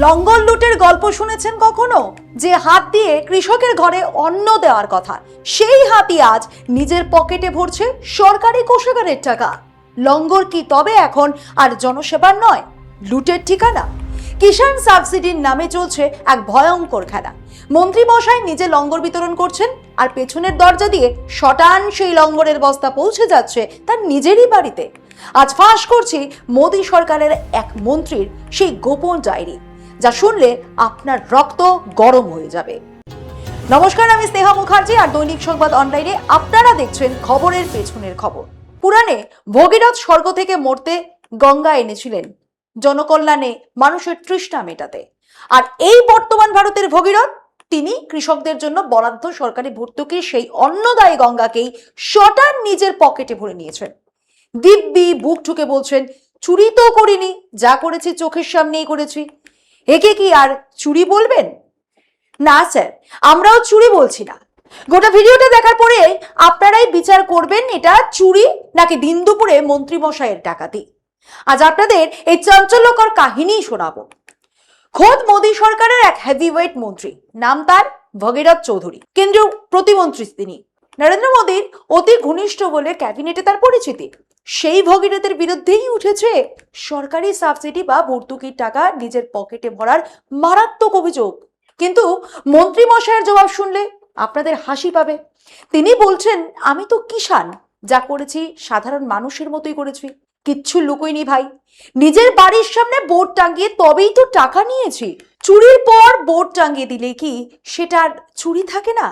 লঙ্গর লুটের গল্প শুনেছেন কখনো? যে হাত দিয়ে কৃষকের ঘরে অন্ন দেওয়ার কথা, সেই হাতই আজ নিজের পকেটে ভরছে সরকারি কোষাগারের টাকা। লঙ্গর কি তবে এখন আর জনসেবার নয়, লুটের ঠিকানা? কিষাণ সাবসিডির নামে চলছে এক ভয়ঙ্কর খেলা। মন্ত্রী মশাই নিজে লঙ্গর বিতরণ করছেন, আর পেছনের দরজা দিয়ে শটান সেই লঙ্গরের বস্তা পৌঁছে যাচ্ছে তার নিজেরই বাড়িতে। আজ ফাঁস করছি মোদী সরকারের এক মন্ত্রীর সেই গোপন ডায়েরি, যা শুনলে আপনার রক্ত গরম হয়ে যাবে। নমস্কার, আমি স্নেহা মুখার্জি, আর দৈনিক সংবাদ অনলাইনে আপনারা দেখছেন খবরের পেছনের খবর। পুরাণে ভগীরথ স্বর্গ থেকে মরতে গঙ্গা এনেছিলেন জনকল্যাণে, মানুষের তৃষ্ণা মেটাতে। আর এই বর্তমান ভারতের ভগীরথ, তিনি কৃষকদের জন্য বরাদ্দ সরকারি ভর্তুকির সেই অন্নদায়ী গঙ্গাকেই শটান নিজের পকেটে ভরে নিয়েছেন। দিব্যি বুক ঠুকে বলছেন, চুরি তো করিনি, যা করেছি চোখের সামনেই করেছি। একে কি আর চুরি বলবেন? না স্যার, আমরাও চুরি বলছি না। গোটা ভিডিওটা দেখার পরে আপনারাই বিচার করবেন এটা চুরি নাকি দিন দুপুরে মন্ত্রী মশাইয়ের ডাকাতি। আজ আপনাদের এই চাঞ্চল্যকর কাহিনী শোনাবো। খোদ মোদী সরকারের এক হেভিওয়েট মন্ত্রী, নাম তার ভগীরথ চৌধুরী, কেন্দ্রীয় প্রতিমন্ত্রী তিনি। নরেন্দ্র মোদীর অতি ঘনিষ্ঠ বলে ক্যাবিনেটে তার পরিচিতি। সেই ভগীরথের বিরুদ্ধেই উঠেছে সরকারি সাবসিডি বা ভর্তুকির টাকা নিজের পকেটে ভরার মারাত্মক অভিযোগ। কিন্তু মন্ত্রী মশাইয়ের জবাব শুনলে আপনাদের হাসি পাবে। তিনি বলছেন, আমি তো কিষাণ, যা করেছি সাধারণ মানুষের মতোই করেছি, কিচ্ছু লুকোইনি ভাই। নিজের বাড়ির সামনে বোর্ড টাঙিয়ে তবেই তো টাকা নিয়েছি। চুরির পর বোর্ড টাঙিয়ে দিলে কি সেটা আর চুরি থাকে না?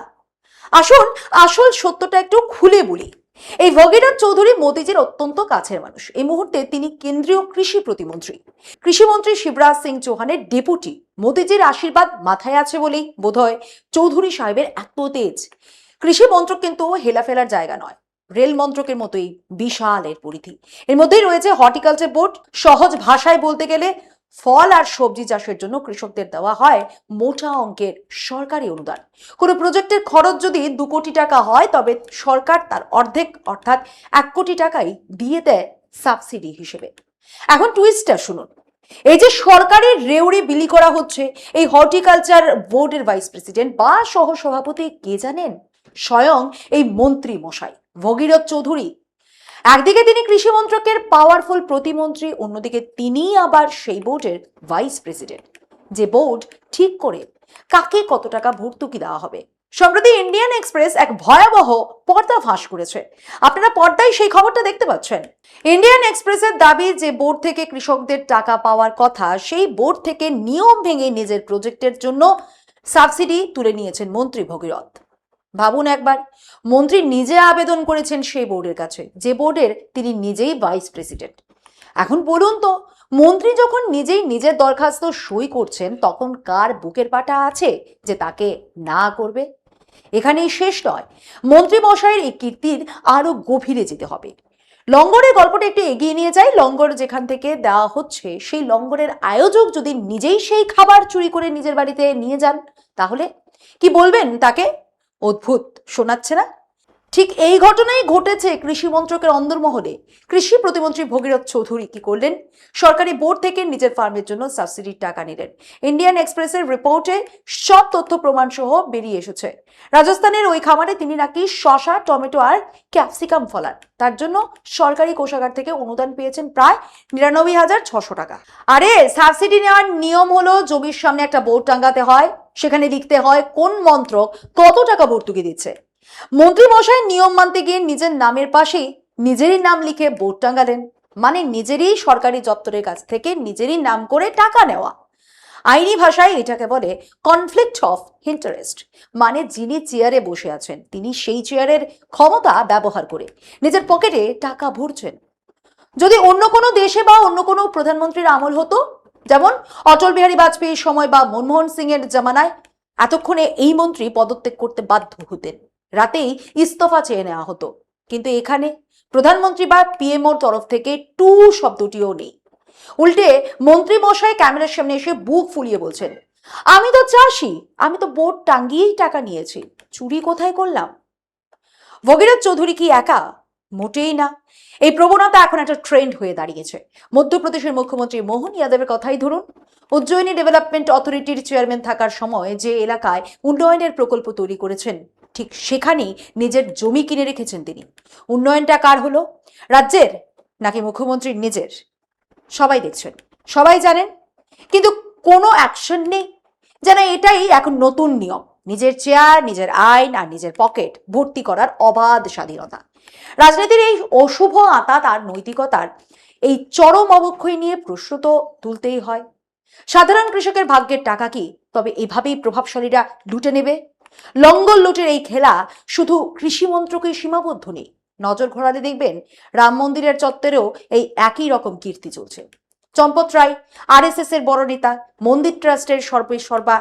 আসুন আসল সত্যটা একটু খুলে বলি। এই ভগীরথ চৌধুরী মোদীজির অত্যন্ত কাছের মানুষ। এই মুহূর্তে তিনি কেন্দ্রীয় কৃষি প্রতিমন্ত্রী। কৃষিমন্ত্রী শিবরাজ সিং চৌহানের ডেপুটি। মোদীজির আশীর্বাদ মাথায় আছে বলেই বোধহয় চৌধুরী সাহেবের এত তেজ। কৃষি মন্ত্রক কিন্তু হেলাফেলার জায়গা নয়। রেল মন্ত্রকের মতোই বিশাল এর পরিধি। এর মধ্যেই রয়েছে হর্টিকালচার বোর্ড। সহজ ভাষায় বলতে গেলে ফল আর সবজি চাষের জন্য কৃষকদের দেওয়া হয় মোটা অঙ্কের সরকারি অনুদান। কোনো প্রজেক্টের খরচ যদি 2 কোটি টাকা হয়, তবে সরকার তার অর্ধেক অর্থাৎ 1 কোটি টাকাই দিয়ে দেয় সাবসিডি হিসেবে। এখন টুইস্টটা শুনুন। এই যে সরকারি রেউড়ি বিলি করা হচ্ছে, এই হর্টিকালচার বোর্ডের ভাইস প্রেসিডেন্ট বা সহ সভাপতি কে জানেন? স্বয়ং এই মন্ত্রী মশাই ভগীরথ চৌধুরী। একদিকে তিনি কৃষি মন্ত্রকের পাওয়ারফুল প্রতিমন্ত্রী, অন্যদিকে তিনি আবার সেই বোর্ডের ভাইস প্রেসিডেন্ট, যে বোর্ড ঠিক করে কাকে কত টাকা ভর্তুকি দেওয়া হবে। সম্প্রতি ইন্ডিয়ান এক্সপ্রেস এক ভয়াবহ পর্দা ফাঁস করেছে। আপনারা পর্দায় সেই খবরটা দেখতে পাচ্ছেন। ইন্ডিয়ান এক্সপ্রেসের দাবি, যে বোর্ড থেকে কৃষকদের টাকা পাওয়ার কথা, সেই বোর্ড থেকে নিয়ম ভেঙে নিজের প্রজেক্টের জন্য সাবসিডি তুলে নিয়েছেন মন্ত্রী ভগীরথ। ভাবুন একবার, মন্ত্রী নিজে আবেদন করেছেন সেই বোর্ডের কাছে, যে বোর্ডের তিনি নিজেই ভাইস প্রেসিডেন্ট। এখন বলুন তো, মন্ত্রী যখন নিজেই নিজের দরখাস্ত সই করছেন, তখন কার বুকের পাটা আছে যে তাকে না করবে? এখানেই শেষ নয়, মন্ত্রী মশাইয়ের এই কীর্তির আরো গভীরে যেতে হবে। লঙ্গরের গল্পটা একটু এগিয়ে নিয়ে যাই। লঙ্গর যেখান থেকে দেওয়া হচ্ছে, সেই লঙ্গরের আয়োজক যদি নিজেই সেই খাবার চুরি করে নিজের বাড়িতে নিয়ে যান, তাহলে কি বলবেন তাকে? অদ্ভুত শোনাচ্ছে না? ঠিক এই ঘটনাই ঘটেছে কৃষি মন্ত্রকের অন্দরমহলে। কৃষি প্রতিমন্ত্রী ভগীরথ চৌধুরী কি করলেন? সরকারি বোর্ড থেকে নিজের ফার্মের জন্য সাবসিডির টাকা নিলেন। ইন্ডিয়ান এক্সপ্রেসের রিপোর্টে সব তথ্য প্রমাণ সহ বেরিয়ে এসেছে। রাজস্থানের ওই খামারে তিনি নাকি শসা, টমেটো আর ক্যাপসিকাম ফলান। তার জন্য সরকারি কোষাগার থেকে অনুদান পেয়েছেন প্রায় 99,600 টাকা। আরে সাবসিডি নেওয়ার নিয়ম হলো, জমির সামনে একটা বোর্ড টাঙ্গাতে হয়, সেখানে লিখতে হয় কোন মন্ত্রক কত টাকা ভর্তুকি দিচ্ছে। মন্ত্রী মশাই নিয়ম মানতে গিয়ে নিজের নামের পাশেই নিজেরই নাম লিখে বোর্ড টাঙ্গালেন। মানে নিজেরই সরকারি দপ্তরের কাছ থেকে নিজেরই নাম করে টাকা নেওয়া। আইনি ভাষায় এটাকে বলে কনফ্লিক্ট অফ ইন্টারেস্ট। মানে যিনি চেয়ারে বসে আছেন, তিনি সেই চেয়ারের ক্ষমতা ব্যবহার করে নিজের পকেটে টাকা ভরছেন। যদি অন্য কোনো দেশে বা অন্য কোনো প্রধানমন্ত্রীর আমল হতো, যেমন অটল বিহারী বাজপেয়ীর সময় বা মনমোহন সিং এর জামানায়, এতক্ষণে এই মন্ত্রী পদত্যাগ করতে বাধ্য হতেন, রাতেই ইস্তফা চেয়ে নেওয়া হতো। কিন্তু এখানে প্রধানমন্ত্রী বা পিএমওর তরফ থেকে টু শব্দটিও নেই। উল্টে মন্ত্রী মশাই ক্যামেরার সামনে এসে বুক ফুলিয়ে বলছেন, আমি তো চাষি, আমি তো বোর্ড টাঙ্গিয়েই টাকা নিয়েছি, চুরি কোথায় করলাম? ভগীরথ চৌধুরী কি একা? মোটেই না। এই প্রবণতা এখন একটা ট্রেন্ড হয়ে দাঁড়িয়েছে। মধ্যপ্রদেশের মুখ্যমন্ত্রী মোহন যাদবের কথাই ধরুন। উজ্জয়িনী ডেভেলপমেন্ট অথরিটির চেয়ারম্যান থাকার সময় যে এলাকায় উন্নয়নের প্রকল্প তৈরি করেছেন, ঠিক সেখানেই নিজের জমি কিনে রেখেছেন তিনি। উন্নয়নটা কার হলো, রাজ্যের নাকি মুখ্যমন্ত্রীর নিজের? সবাই দেখছেন, সবাই জানেন, কিন্তু কোনো অ্যাকশন নেই। যেন এটাই এখন নতুন নিয়ম, নিজের চেয়ার, নিজের আইন আর নিজের পকেট ভর্তি করার অবাধ স্বাধীনতা। রাজনীতির এই অশুভ আঁতা তার নৈতিকতার এই চরম অবক্ষয় নিয়ে প্রশ্ন তো তুলতেই হয়। সাধারণ কৃষকের ভাগ্যের টাকা কি তবে এভাবেই প্রভাবশালীরা লুটে নেবে? লঙ্গল লুটের এই খেলা শুধু কৃষি মন্ত্রকেই সীমাবদ্ধ নেই। নজর ঘোরালে দেখবেন রাম মন্দিরের চত্বরেও এই একই রকম কীর্তি চলছে। চম্পত রায়, আরএসএস এর বড় নেতা, মন্দির ট্রাস্টের সর্বা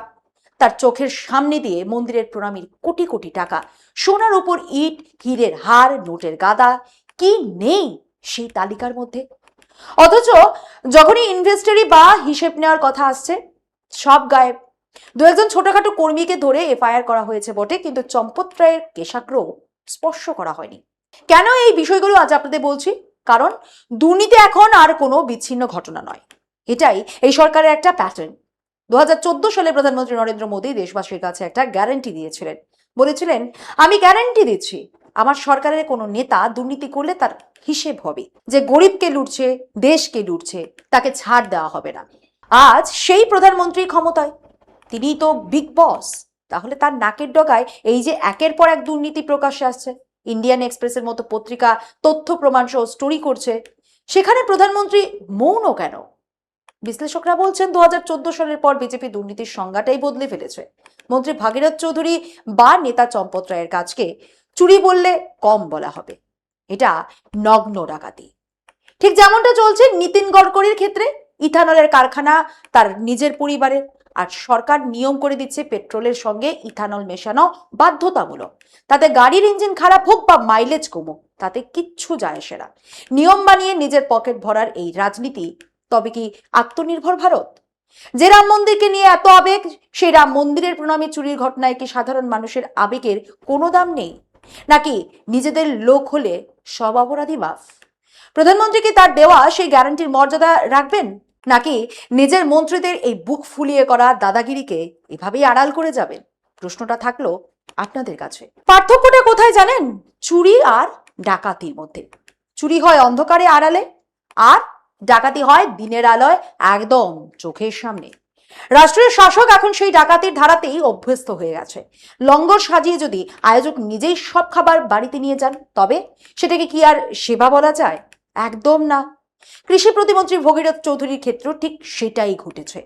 তার চোখের সামনে দিয়ে মন্দিরের প্রণামীর কোটি কোটি টাকা, সোনার উপর ইট, হীরের হার, নোটের গাদা, কি নেই সেই তালিকার মধ্যে? অথচ যখনই ইনভেস্টরি বা হিসেব নেওয়ার কথা আসছে, সব গায়েব। দু একজন ছোটখাটো কর্মীকে ধরে এফআইআর করা হয়েছে বটে, কিন্তু চম্পত রায়ের কেশাগ্র স্পর্শ করা হয়নি। কেন এই বিষয়গুলো আজ আপনাদের বলছি? কারণ দুর্নীতি এখন আর কোনো বিচ্ছিন্ন ঘটনা নয়, এটাই এই সরকারের একটা প্যাটার্ন। 2014 সালে প্রধানমন্ত্রী নরেন্দ্র মোদী দেশবাসীর কাছে একটা গ্যারান্টি দিয়েছিলেন। বলেছিলেন, আমি গ্যারান্টি দিচ্ছি আমার সরকারের কোনো নেতা দুর্নীতি করলে তার হিসেব হবে। যে গরিবকে লুটছে, দেশকে লুটছে, তাকে ছাড় দেওয়া হবে না। আজ সেই প্রধানমন্ত্রী ক্ষমতায়, তিনিই তো বিগ বস। তাহলে তার নাকের ডগায় এই যে একের পর এক দুর্নীতি প্রকাশ্যে আসছে, ইন্ডিয়ান এক্সপ্রেসের মতো পত্রিকা তথ্য প্রমাণ সহ স্টোরি করছে, সেখানে প্রধানমন্ত্রী মৌন কেন? বিশ্লেষকরা বলছেন 2014 সালের পর বিজেপি দুর্নীতির সংজ্ঞাটাই বদলে ফেলেছে। মন্ত্রী ভাগীরথ চৌধুরী বা নেতা চম্পত রায়ের কাজকে চুরি বললে কম বলা হবে। এটা নগ্ন ডাকাতি। ঠিক যেমনটা চলছে নীতিন গডকরির ক্ষেত্রে, ইথানলের কারখানা তার নিজের পরিবারের, আর সরকার নিয়ম করে দিচ্ছে পেট্রোলের সঙ্গে ইথানল মেশানো বাধ্যতামূলক। তাতে গাড়ির ইঞ্জিন খারাপ হোক বা মাইলেজ কমুক, তাতে কিচ্ছু যায় আসে না। নিয়ম বানিয়ে নিজের পকেট ভরার এই রাজনীতি তবে কি আত্মনির্ভর ভারত? যে রাম মন্দিরকে নিয়ে এত আবেগ, সেই রাম মন্দিরের প্রণামী চুরির ঘটনায় কি সাধারণ মানুষের আবেগের কোনো দাম নেই? নাকি নিজেদের লোক হলে সব অপরাধী মাফ? প্রধানমন্ত্রী কি তার দেওয়া সেই গ্যারান্টির মর্যাদা রাখবেন, নাকি নিজের মন্ত্রীদের এই বুক ফুলিয়ে করা দাদাগিরিকে এভাবেই আড়াল করে যাবেন? প্রশ্নটা থাকলো আপনাদের কাছে। পার্থক্যটা কোথায় জানেন? চুরি আর ডাকাতির মধ্যে। চুরি হয় অন্ধকারে আড়ালে, আর ডাকাতি হয় দিনের আলোয় একদম চোখের সামনে। রাষ্ট্রীয় শাসক এখন সেই ডাকাতির ধারাতেই অভ্যস্ত হয়ে গেছে। লঙ্গর সাজিয়ে যদি আয়োজক নিজেই সব খাবার বাড়িতে নিয়ে যান, তবে সেটাকে কি আর সেবা বলা যায়? একদম না। কৃষি প্রতিমন্ত্রী ভগীরথ চৌধুরীর ক্ষেত্রে ঠিক সেটাই ঘটেছে।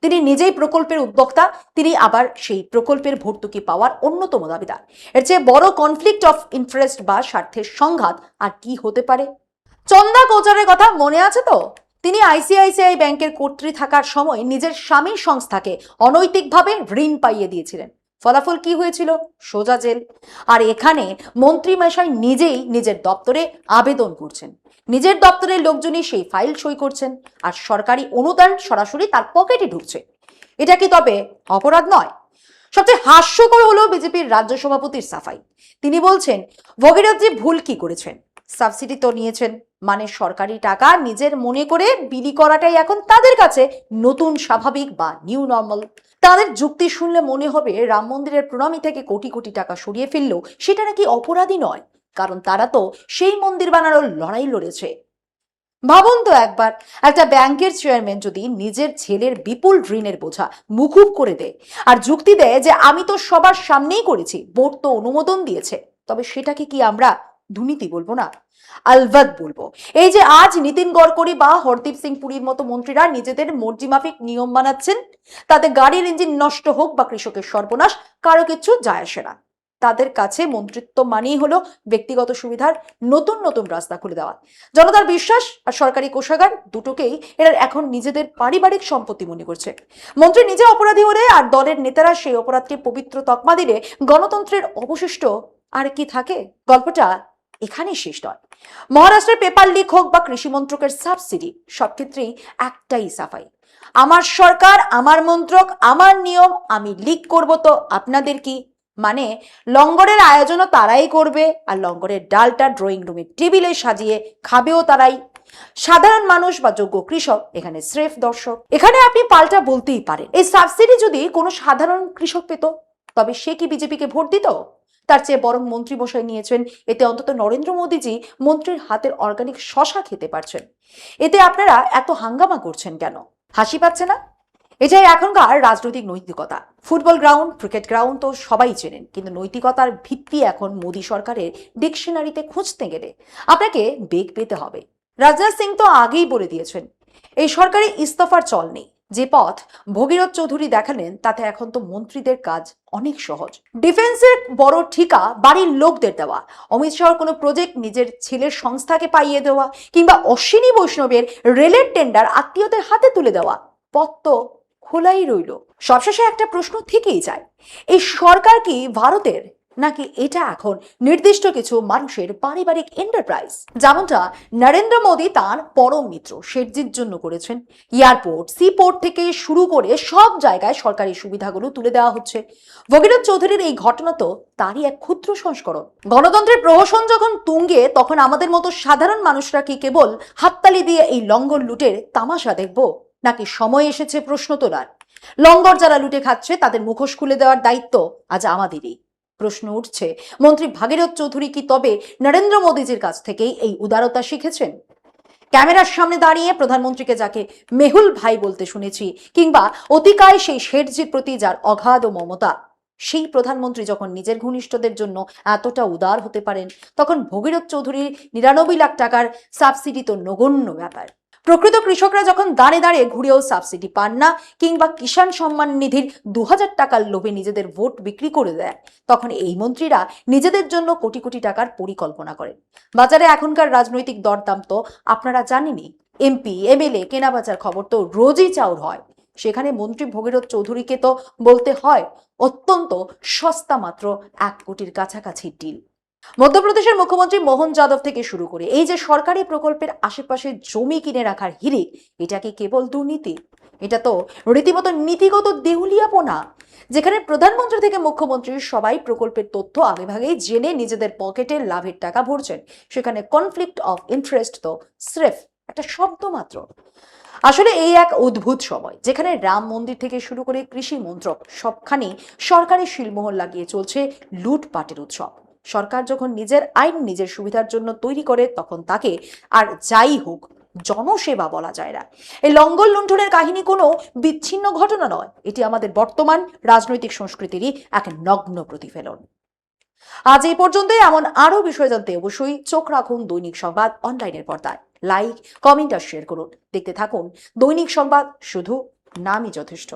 তিনি নিজেই প্রকল্পের উদ্যোক্তা, তিনি আবার সেই প্রকল্পের ভর্তুকি পাওয়ার অন্যতম দাবিদার। এর চেয়ে বড় কনফ্লিক্ট অফ ইন্টারেস্ট বা স্বার্থের সংঘাত আর কি হতে পারে? চন্দা কোচারের কথা মনে আছে তো? তিনি আইসিআইসিআই ব্যাংকের কর্ত্রী থাকার সময় নিজের স্বামীর সংস্থাকে অনৈতিকভাবে ঋণ পাইয়ে দিয়েছিলেন। ফলাফল কি হয়েছিল? সোজা জেল। আর এখানে মন্ত্রী মশাই নিজেই নিজের দপ্তরে আবেদন করছেন, নিজের দপ্তরের লোকজনই সেই ফাইল সই করছেন, আর সরকারি অনুদান সরাসরি তার পকেটে ঢুকছে। এটা কি তবে অপরাধ নয়? সবচেয়ে হাস্যকর হলো বিজেপির রাজ্য সভাপতির সাফাই। তিনি বলছেন ভগীরথজি ভুল কি করেছেন, সাবসিডি তো নিয়েছেন, মানে সরকারি টাকা নিজের মনে করে বিলি করাটাই এখন তাদের কাছে নতুন স্বাভাবিক বা নিউ নর্মাল। তাদের যুক্তি শুনলে মনে হবে রাম মন্দিরের প্রণামী থেকে কোটি কোটি টাকা সরিয়ে ফেললেও সেটা নাকি অপরাধী নয়, কারণ তারা তো সেই মন্দির বানানোর লড়াই লড়েছে। ভাবুন তো একবার, একটা ব্যাংকের চেয়ারম্যান যদি নিজের ছেলের বিপুল ঋণের বোঝা মুকুব করে দেয় আর যুক্তি দেয় যে আমি তো সবার সামনেই করেছি, বোর্ড তো অনুমোদন দিয়েছে, তবে সেটাকে কি আমরা দুর্নীতি বলবো না? আলবৎ বলবো। এই যে আজ নীতিন গডকরি বা হরদীপ সিং পুরীর মতো মন্ত্রীরা নিজেদের মর্জি মাফিক নিয়ম বানাচ্ছেন, তাতে গাড়ির ইঞ্জিন নষ্ট হোক বা কৃষকের সর্বনাশ, কারো কিছু যায় আসে না। তাদের কাছে মন্ত্রিত্ব মানেই হলো ব্যক্তিগত সুবিধার নতুন নতুন রাস্তা খুলে দেওয়া। জনতার বিশ্বাস আর সরকারি কোষাগার দুটোকেই এরা এখন নিজেদের পারিবারিক সম্পত্তি মনে করছে। মন্ত্রী নিজে অপরাধী হলে আর দলের নেতারা সেই অপরাধকে পবিত্র তকমা দিলে গণতন্ত্রের অবশিষ্ট আর কি থাকে? গল্পটা এখানেই শেষ নয়। মহারাষ্ট্রের পেপার লিক হোক বা কৃষি মন্ত্রকের সাবসিডি, সব ক্ষেত্রেই একটাই সাফাই, আমার সরকার, আমার মন্ত্রক, আমার নিয়ম, আমি লিক করব তো আপনাদের কি? মানে লঙ্গরের আয়োজনও তারাই করবে, আর লঙ্গরের ডালটা ড্রয়িং রুমে টেবিলে সাজিয়ে খাবেও তারাই। সাধারণ মানুষ বা যোগ্য কৃষক এখানে স্রেফ দর্শক। এখানে আপনি পাল্টা বলতেই পারেন, এই সাবসিডি যদি কোনো সাধারণ কৃষক পেত তবে সে কি বিজেপিকে ভোট দিত? তার চেয়ে বরং মন্ত্রী বসাই নিয়েছেন, এতে অন্তত নরেন্দ্র মোদীজি মন্ত্রীর হাতের অর্গানিক শশা খেতে পারছেন। এতে আপনারা এত হাঙ্গামা করছেন কেন? হাসি পাচ্ছে না? এটাই এখনকার রাজনৈতিক নৈতিকতা। ফুটবল গ্রাউন্ড, ক্রিকেট গ্রাউন্ড তো সবাই চেনেন, কিন্তু নৈতিকতার ভিত্তি এখন মোদী সরকারের ডিকশনারিতে খুঁজতে গেলে আপনাকে বেগ পেতে হবে। রাজনাথ সিং তো আগেই বলে দিয়েছেন এই সরকারে ইস্তফার চল নেই। যে পথ ভগীরথ চৌধুরী দেখালেন তাতে এখন তো মন্ত্রীদের কাজ অনেক সহজ। ডিফেন্সের বড় ঠিকা বাড়ির লোকদের দেওয়া, অমিত শাহর কোনো প্রজেক্ট নিজের ছেলের সংস্থাকে পাইয়ে দেওয়া, কিংবা অশ্বিনী বৈষ্ণবের রেলের টেন্ডার আত্মীয়দের হাতে তুলে দেওয়া, পথ তো খোলাই রইল। সবশেষে একটা প্রশ্ন থেকেই যায়, এই সরকার কি ভারতের, নাকি এটা এখন নির্দিষ্ট কিছু মানুষের পারিবারিক এন্টারপ্রাইজ? যেমনটা নরেন্দ্র মোদী তার পরম মিত্র শেঠজির জন্য করেছেন। এয়ারপোর্ট, সি পোর্ট থেকে শুরু করে সব জায়গায় সরকারি সুবিধাগুলো তুলে দেওয়া হচ্ছে। ভগীরথ চৌধুরীর এই ঘটনা তো তারই এক ক্ষুদ্র সংস্করণ। গণতন্ত্রের প্রহসন যখন তুঙ্গে, তখন আমাদের মতো সাধারণ মানুষরা কি কেবল হাততালি দিয়ে এই লঙ্গর লুটের তামাশা দেখব, নাকি সময় এসেছে প্রশ্ন তোলার? লঙ্গর যারা লুটে খাচ্ছে তাদের মুখোশ খুলে দেওয়ার দায়িত্ব আজ আমাদেরই। প্রশ্ন উঠছে, মন্ত্রী ভাগীরথ চৌধুরী কি তবে নরেন্দ্র মোদীজির কাছ থেকেই এই উদারতা শিখেছেন? ক্যামেরার সামনে দাঁড়িয়ে প্রধানমন্ত্রীকে যাকে মেহুল ভাই বলতে শুনেছি, কিংবা অতিকায় সেই শেঠজির প্রতি যার অগাধ মমতা, সেই প্রধানমন্ত্রী যখন নিজের ঘনিষ্ঠদের জন্য এতটা উদার হতে পারেন, তখন ভগীরথ চৌধুরীর 99 লাখ টাকার সাবসিডি তো নগণ্য ব্যাপার। প্রকৃত কৃষকরা যখন দাঁড়ে দাঁড়িয়ে ঘুরেও সাবসিডি পান না, কিংবা কিষাণ সম্মান নিধির 2000 টাকার লোভে নিজেদের ভোট বিক্রি করে দেয়, তখন এই মন্ত্রীরা নিজেদের জন্য কোটি কোটি টাকার পরিকল্পনা করেন। বাজারে এখনকার রাজনৈতিক দরদাম তো আপনারা জানেনই। এমপি, এমএলএ কেনাবেচার খবর তো রোজই চাউর হয়। সেখানে মন্ত্রী ভগীরথ চৌধুরীকে তো বলতে হয় অত্যন্ত সস্তা, মাত্র 1 কোটির কাছাকাছি ডিল। মধ্যপ্রদেশের মুখ্যমন্ত্রী মোহন যাদব থেকে শুরু করে এই যে সরকারি প্রকল্পের আশেপাশে জমি কিনে রাখার হিড়িক, এটা কি কেবল দুর্নীতি? এটা তো রীতিমতো নীতিগত দেউলিয়াপনা, যেখানে প্রধানমন্ত্রী থেকে মুখ্যমন্ত্রীর সবাই প্রকল্পের তথ্য আগেভাগেই জেনে নিজেদের পকেটে লাভের টাকা ভরছেন। সেখানে কনফ্লিক্ট অফ ইন্টারেস্ট তো স্রেফ একটা শব্দ মাত্র। আসলে এই এক অদ্ভুত সময়, যেখানে রাম মন্দির থেকে শুরু করে কৃষি মন্ত্রক সবখানেই সরকারি শিলমোহর লাগিয়ে চলছে লুটপাটের উৎসব। সরকার যখন নিজের আইন নিজের সুবিধার জন্য তৈরি করে, তখন তাকে আর যাই হোক জনসেবা বলা যায় না। এই লঙ্গর লুণ্ঠনের কাহিনী কোনো বিচ্ছিন্ন ঘটনা নয়, এটি আমাদের বর্তমান রাজনৈতিক সংস্কৃতিরই এক নগ্ন প্রতিফলন। আজ এই পর্যন্তই। এমন আরো বিষয় জানতে অবশ্যই চোখ রাখুন দৈনিক সংবাদ অনলাইনের পর্দায়। লাইক, কমেন্ট আর শেয়ার করুন। দেখতে থাকুন দৈনিক সংবাদ, শুধু নামই যথেষ্ট।